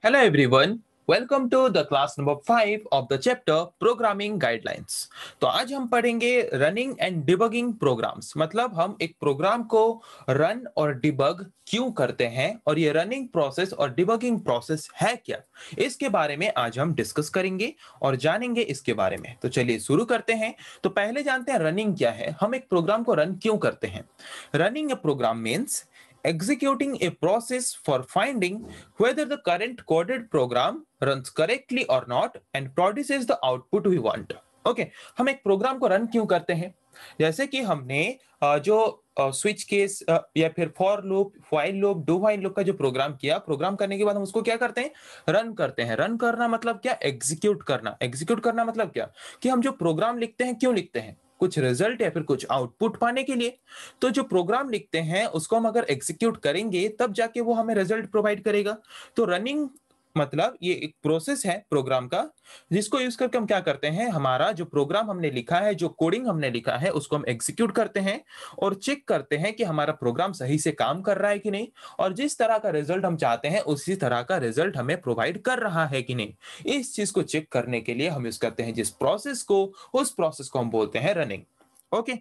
Hello everyone, welcome to the class number 5 of the chapter Programming Guidelines। तो आज हम पढ़ेंगे रनिंग एंड डिबगिंग प्रोग्राम्स। मतलब हम एक प्रोग्राम को रन और डिबग क्यों करते हैं और ये रनिंग प्रोसेस और डिबगिंग प्रोसेस है क्या, इसके बारे में आज हम डिस्कस करेंगे और जानेंगे इसके बारे में। तो चलिए शुरू करते हैं। तो पहले जानते हैं रनिंग क्या है, हम एक प्रोग्राम को रन क्यों करते हैं। Running a program means executing a process for finding whether the current coded program runs correctly or not and produces the output we want। Okay हम एक प्रोग्राम को रन क्यों करते हैं, जैसे कि हमने जो स्विच केस या फिर for loop, while loop, do while loop का जो प्रोग्राम किया, प्रोग्राम करने के बाद हम उसको क्या करते हैं, रन करते हैं। रन करना मतलब क्या, एग्जीक्यूट करना। एग्जीक्यूट करना मतलब क्या, कि हम जो प्रोग्राम लिखते हैं क्यों लिखते हैं, कुछ रिजल्ट या फिर कुछ आउटपुट पाने के लिए। तो जो प्रोग्राम लिखते हैं उसको हम अगर एग्जीक्यूट करेंगे तब जाके वो हमें रिजल्ट प्रोवाइड करेगा। तो रनिंग मतलब ये एक प्रोसेस है प्रोग्राम का, जिसको यूज करके हम क्या करते हैं, हमारा जो प्रोग्राम हमने लिखा है, जो कोडिंग हमने लिखा है, उसको हम एग्जीक्यूट करते हैं और चेक करते हैं कि हमारा प्रोग्राम सही से काम कर रहा है कि नहीं, और जिस तरह का रिजल्ट हम चाहते हैं उसी तरह का रिजल्ट हमें प्रोवाइड कर रहा है कि नहीं। इस चीज को चेक करने के लिए हम यूज करते हैं जिस प्रोसेस को, उस प्रोसेस को हम बोलते हैं रनिंग। ओके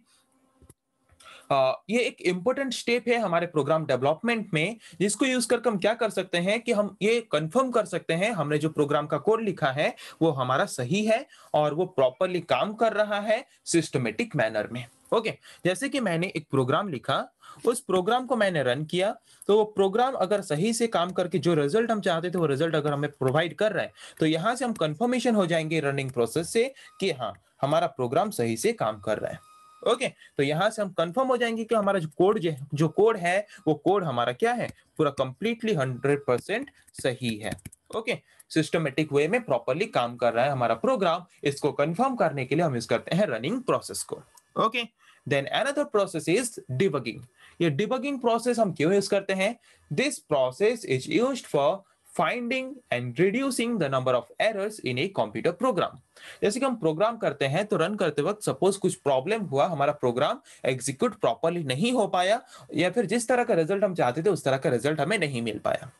ये एक इंपॉर्टेंट स्टेप है हमारे प्रोग्राम डेवलपमेंट में, जिसको यूज करके हम क्या कर सकते हैं कि हम ये कंफर्म कर सकते हैं हमने जो प्रोग्राम का कोड लिखा है वो हमारा सही है और वो प्रॉपरली काम कर रहा है सिस्टमेटिक मैनर में। ओके जैसे कि मैंने एक प्रोग्राम लिखा, उस प्रोग्राम को मैंने रन किया, तो वो प्रोग्राम अगर सही से काम करके जो रिजल्ट हम चाहते थे वो रिजल्ट अगर हमें प्रोवाइड कर रहा है, तो यहां से हम कंफर्मेशन हो जाएंगे रनिंग प्रोसेस से कि हाँ हमारा प्रोग्राम सही से काम कर रहा है। ओके तो यहां से हम कंफर्म हो जाएंगे कि हमारा जो कोड है वो कोड हमारा क्या है, पूरा कंप्लीटली 100% सही है। ओके सिस्टमेटिक वे में प्रॉपरली काम कर रहा है हमारा प्रोग्राम। इसको कंफर्म करने के लिए हम यूज करते हैं रनिंग प्रोसेस को। Okay then another process is debugging. ये डिबगिंग प्रोसेस हम क्यों यूज करते हैं, this process is used for finding and reducing the number of errors in a computer program. जैसे कि हम प्रोग्राम करते हैं तो रन करते वक्त सपोज कुछ प्रॉब्लम हुआ, हमारा प्रोग्राम एग्जीक्यूट प्रॉपरली नहीं हो पाया या फिर जिस तरह का रिजल्ट हम चाहते थे उस तरह का रिजल्ट हमें नहीं मिल पाया,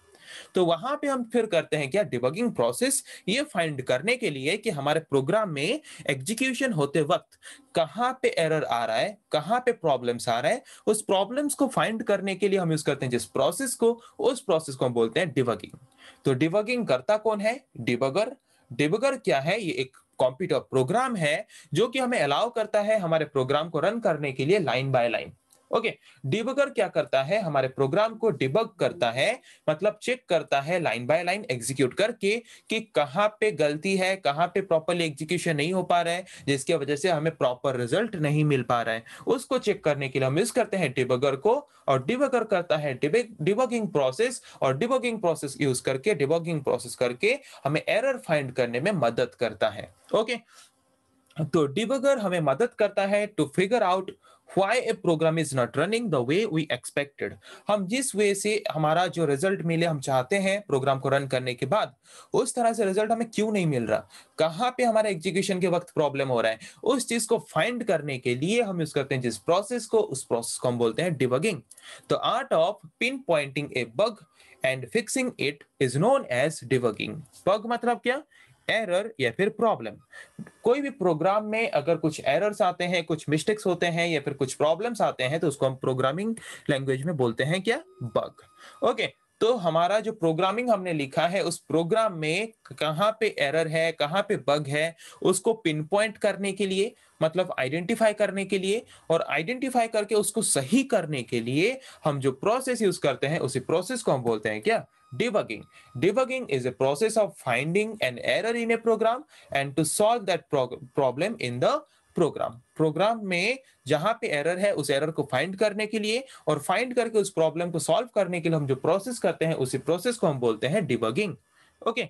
तो वहां पे हम फिर करते हैं क्या, डिबगिंग प्रोसेस। ये फाइंड करने के लिए कि हमारे प्रोग्राम में एग्जीक्यूशन होते वक्त कहां पे एरर आ रहा है, कहां पे प्रॉब्लम्स आ रहा है, उस प्रॉब्लम्स को फाइंड करने के लिए हम यूज करते हैं जिस प्रोसेस को, उस प्रोसेस को हम बोलते हैं डिबगिंग। तो डिबगिंग करता कौन है, डिबगर। डिबगर क्या है, ये एक कंप्यूटर प्रोग्राम है जो कि हमें अलाउ करता है हमारे प्रोग्राम को रन करने के लिए line by line. Okay debugger क्या करता है, हमारे प्रोग्राम को डिबग करता है, मतलब चेक करता है लाइन बाय लाइन एग्जीक्यूट करके कि कहां पे गलती है, कहां पे प्रॉपरली एग्जीक्यूशन नहीं हो पा रहा है, जिसकी वजह से हमें प्रॉपर रिजल्ट नहीं मिल पा रहा है। उसको चेक करने के लिए हम यूज करते हैं डिबगर को, और डिबगर करता है डिबगिंग प्रोसेस, और डिबगिंग प्रोसेस यूज करके, डिबगिंग प्रोसेस करके हमें एरर फाइंड करने में मदद करता है। ओके तो डिबगर हमें मदद करता है to figure out why a program is not running the way we expected। हम जिस वे से हमारा जो रिजल्ट मिले हम चाहते हैं प्रोग्राम को रन करने के बाद, उस तरह से रिजल्ट हमें क्यों नहीं मिल रहा, कहां पे हमारे एग्जीक्यूशन के वक्त प्रॉब्लम हो रहा है, उस चीज को फाइंड करने के लिए हम यूज करते हैं जिस प्रोसेस को, उस प्रोसेस को हम बोलते हैं debugging. The art of pinpointing a bug and fixing it is known as debugging. Bug मतलब क्या, एरर या फिर प्रॉब्लम। कोई भी प्रोग्राम में अगर कुछ एरर्स आते हैं, कुछ मिस्टेक्स होते हैं या फिर कुछ प्रॉब्लम्स आते हैं, तो उसको हम प्रोग्रामिंग लैंग्वेज में बोलते हैं क्या, बग। ओके तो हमारा जो प्रोग्रामिंग हमने लिखा है उस प्रोग्राम में कहां पे एरर है, कहां पे बग है, उसको पिन पॉइंट करने के लिए, मतलब आइडेंटिफाई करने के लिए, और आइडेंटिफाई करके उसको सही करने के लिए हम जो प्रोसेस यूज करते हैं उसी प्रोसेस को हम बोलते हैं क्या, debugging। Debugging is a process of finding an error in a program and to solve that problem in the program। Program में जहां पे एरर है उस एरर को फाइंड करने के लिए और फाइंड करके उस प्रॉब्लम को सॉल्व करने के लिए हम जो प्रोसेस करते हैं उसी प्रोसेस को हम बोलते हैं debugging. Okay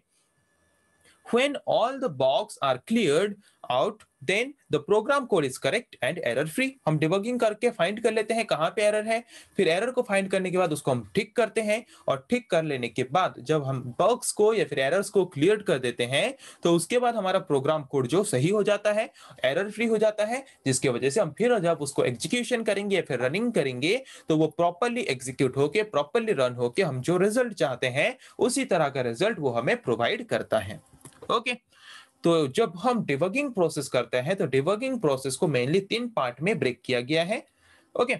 When all the box are cleared out, then the program code is correct and error free. हम डिबगिंग करके फाइंड कर लेते हैं कहाँ पे एरर है, फिर एरर को फाइंड करने के बाद उसको हम ठीक करते हैं, और ठीक कर लेने के बाद जब हम बग्स को या फिर एरर्स को क्लियर कर देते हैं, तो उसके बाद हमारा प्रोग्राम कोड जो सही हो जाता है, एरर फ्री हो जाता है, जिसकी वजह से हम फिर जब उसको एग्जीक्यूशन करेंगे या फिर रनिंग करेंगे, तो वो प्रॉपरली एग्जीक्यूट होके प्रॉपरली रन होके हम जो रिजल्ट चाहते हैं उसी तरह का रिजल्ट वो हमें प्रोवाइड करता है। ओके, तो जब हम डिबगिंग प्रोसेस करते हैं तो डिबगिंग प्रोसेस को मेनली 3 पार्ट में ब्रेक किया गया है। ओके,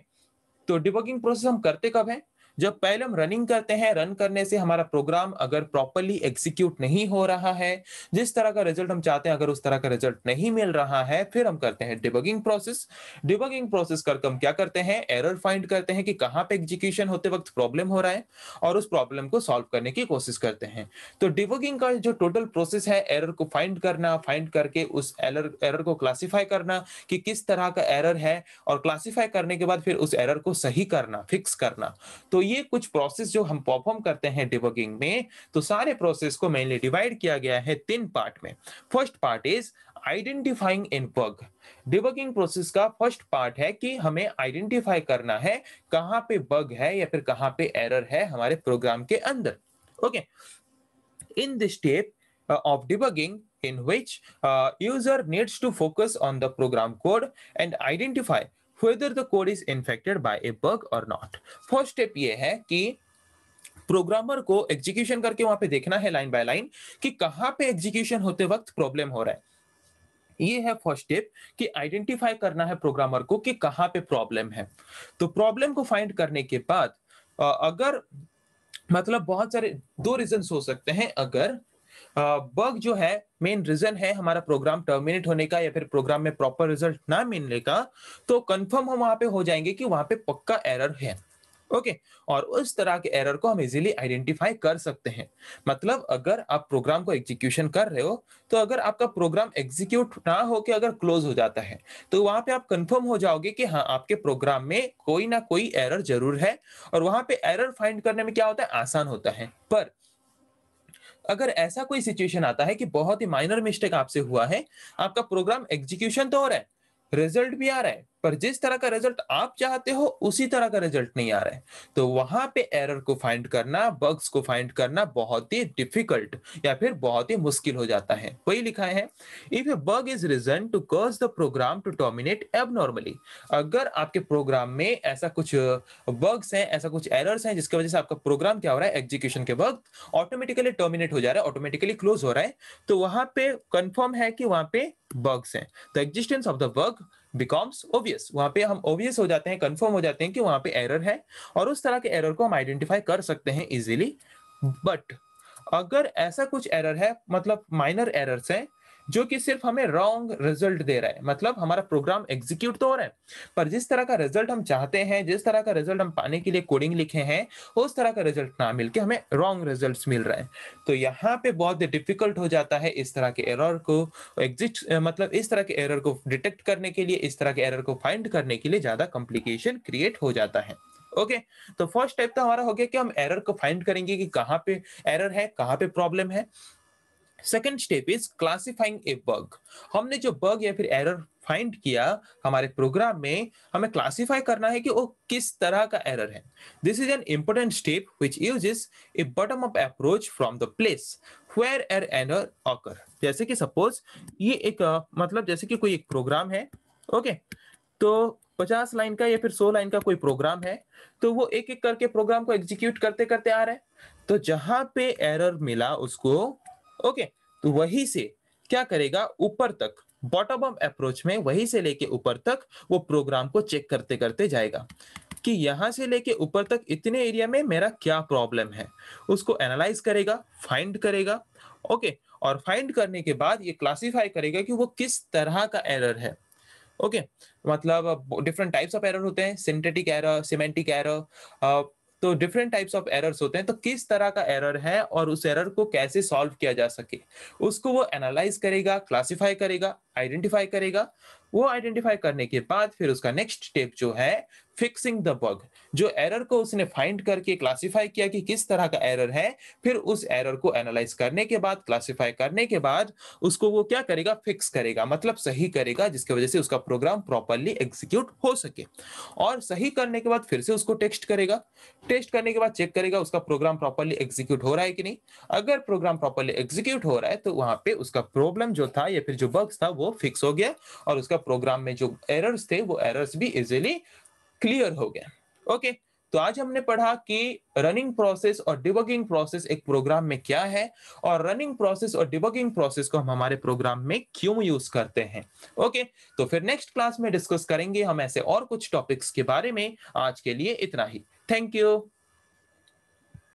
तो डिबगिंग प्रोसेस हम करते कब है? जब पहले हम रनिंग करते हैं, रन करने से हमारा प्रोग्राम अगर प्रॉपर्ली एग्जीक्यूट नहीं हो रहा है, जिस तरह का रिजल्ट हम चाहते हैं अगर उस तरह का रिजल्ट नहीं मिल रहा है, फिर हम करते हैं डिबगिंग प्रोसेस। डिबगिंग प्रोसेस करके हम क्या करते हैं, एरर फाइंड करते हैं कि कहाँ पे एग्जीक्यूशन होते वक्त प्रॉब्लम हो रहा है, और उस प्रॉब्लम को सॉल्व करने की कोशिश करते हैं। तो डिबगिंग का जो टोटल प्रोसेस है, एरर को फाइंड करना, फाइंड करके उस एरर को क्लासिफाई करना कि किस तरह का एरर है, और क्लासिफाई करने के बाद फिर उस एरर को सही करना, फिक्स करना। तो ये कुछ प्रोसेस जो हम परफॉर्म करते हैं डिबगिंग में, तो सारे प्रोसेस को मेनली डिवाइड किया गया है 3 पार्ट में। First part is identifying in bug. Debugging process का फर्स्ट पार्ट है कि हमें आइडेंटिफाई करना है कहां पे बग है या फिर कहां पे एरर है हमारे प्रोग्राम के अंदर। Okay, in this step of debugging in which user needs to focus on the program code and identify whether the code is infected by a bug or not. First step ये है कि programmer को execution करके वहां पे देखना है line by line कि कहां पे एग्जीक्यूशन होते वक्त प्रॉब्लम हो रहा है। ये है फर्स्ट स्टेप कि आइडेंटिफाई करना है प्रोग्रामर को कि कहां पे प्रॉब्लम है। तो प्रॉब्लम को फाइंड करने के बाद अगर मतलब बहुत सारे 2 रीजंस हो सकते हैं। अगर बग जो है मेन रीजन है हमारा प्रोग्राम टर्मिनेट होने का या फिर प्रोग्राम में प्रॉपर रिजल्ट ना मिलने का, तो कंफर्म हम वहां पे हो जाएंगे कि वहां पे पक्का एरर है। ओके, और उस तरह के एरर को हम इजीली आइडेंटिफाई कर सकते हैं। मतलब अगर आप प्रोग्राम को एग्जीक्यूशन कर रहे हो, तो अगर आपका प्रोग्राम एग्जीक्यूट ना होके अगर क्लोज हो जाता है, तो वहां पे आप कंफर्म हो जाओगे कि हाँ आपके प्रोग्राम में कोई ना कोई एरर जरूर है, और वहां पे एरर फाइंड करने में क्या होता है, आसान होता है। पर अगर ऐसा कोई सिचुएशन आता है कि बहुत ही माइनर मिस्टेक आपसे हुआ है, आपका प्रोग्राम एग्जीक्यूशन तो हो रहा है, रिजल्ट भी आ रहा है, पर जिस तरह का रिजल्ट आप चाहते हो उसी तरह का रिजल्ट नहीं आ रहा है, तो वहां पे एरर को फाइंड करना, बग्स को फाइंड करना बहुत ही डिफिकल्ट या फिर बहुत ही मुश्किल हो जाता है। वही लिखा है, if a bug is reason to cause the program to terminate abnormally. अगर आपके प्रोग्राम में ऐसा कुछ बग्स हैं, ऐसा कुछ एरर्स हैं जिसकी वजह से आपका प्रोग्राम क्या हो रहा है, एग्जीक्यूशन के वक्त ऑटोमेटिकली टर्मिनेट हो जा रहा है, ऑटोमेटिकली क्लोज हो रहा है, तो वहां पे कंफर्म है कि वहां पे बग्स हैं। The existence of the bug becomes obvious. वहां पे हम ऑब्वियस हो जाते हैं, कंफर्म हो जाते हैं कि वहां पे एरर है, और उस तरह के एरर को हम आइडेंटिफाई कर सकते हैं इजीली। बट अगर ऐसा कुछ एरर है, मतलब माइनर एरर्स हैं जो कि सिर्फ हमें रॉन्ग रिजल्ट दे रहा है, मतलब हमारा प्रोग्राम एग्जीक्यूट तो हो रहा है, पर जिस तरह का रिजल्ट हम चाहते हैं, जिस तरह का रिजल्ट हम पाने के लिए कोडिंग लिखे हैं, उस तरह का रिजल्ट ना मिलके हमें रॉन्ग रिजल्ट्स मिल रहा है, तो यहाँ पे बहुत डिफिकल्ट हो जाता है इस तरह के एरर को मतलब इस तरह के एरर को डिटेक्ट करने के लिए, इस तरह के एरर को फाइंड करने के लिए ज्यादा कॉम्प्लिकेशन क्रिएट हो जाता है। ओके, तो फर्स्ट स्टेप तो हमारा हो गया कि हम एरर को फाइंड करेंगे कि कहाँ पे एरर है, कहाँ पे प्रॉब्लम है। Second step is classifying A bug. हमने जो बग या फिर एरर फाइंड किया हमारे प्रोग्राम में, हमें क्लासिफाई करना है कि वो किस तरह का एरर है। This is an important step which uses a bottom up approach from the place where error occur. जैसे कि सपोज ये एक मतलब जैसे कि कोई एक प्रोग्राम है, ओके, तो 50 लाइन का या फिर 100 लाइन का कोई प्रोग्राम है, तो वो एक एक करके प्रोग्राम को एग्जीक्यूट करते करते आ रहा है। तो जहां पे एरर मिला उसको, ओके, तो वही से क्या करेगा, ऊपर तक बॉटम अप अप्रोच में वहीं से लेके ऊपर तक वो प्रोग्राम को चेक करते करते जाएगा कि यहां से लेके ऊपर तक इतने एरिया में मेरा क्या प्रॉब्लम है, उसको एनालाइज करेगा, फाइंड करेगा। ओके, और फाइंड करने के बाद ये क्लासिफाई करेगा कि वो किस तरह का एरर है। ओके, मतलब डिफरेंट टाइप्स ऑफ एरर होते हैं, सिंथेटिक एरर, सिमेंटिक एरर, तो डिफरेंट टाइप्स ऑफ एरर्स होते हैं। तो किस तरह का एरर है और उस एरर को कैसे सॉल्व किया जा सके, उसको वो एनालाइज करेगा, क्लासिफाई करेगा, आइडेंटिफाई करेगा, वो आइडेंटिफाई करने के बाद फिर उसका नेक्स्ट स्टेप जो है फिक्सिंग द बग। जो एरर को उसने फाइंड करके क्लासिफाई किया कि किस तरह का एरर है, फिर उस एरर को एनालाइज करने के बाद, क्लासिफाई करने के बाद उसको वो क्या करेगा, फिक्स करेगा, मतलब सही करेगा, जिसकी वजह से उसका प्रोग्राम प्रॉपर्ली एग्जीक्यूट हो सके। और सही करने के बाद फिर से उसको टेस्ट करेगा। टेस्ट करने के बाद चेक करेगा उसका प्रोग्राम प्रॉपर्ली एग्जीक्यूट हो रहा है कि नहीं। अगर प्रोग्राम प्रॉपर्ली एग्जीक्यूट हो रहा है तो वहां पे उसका प्रॉब्लम जो था या फिर जो बग्स था वो फिक्स हो गया, और उसका प्रोग्राम में जो एरर्स थे वो एरर्स भी इजीली क्लियर हो गया। ओके, तो आज हमने पढ़ा कि रनिंग प्रोसेस और डिबगिंग प्रोसेस एक प्रोग्राम में क्या है, और रनिंग प्रोसेस और डिबगिंग प्रोसेस को हम हमारे प्रोग्राम में क्यों यूज करते हैं। ओके, तो फिर नेक्स्ट क्लास में डिस्कस करेंगे हम ऐसे और कुछ टॉपिक्स के बारे में। आज के लिए इतना ही। Thank you.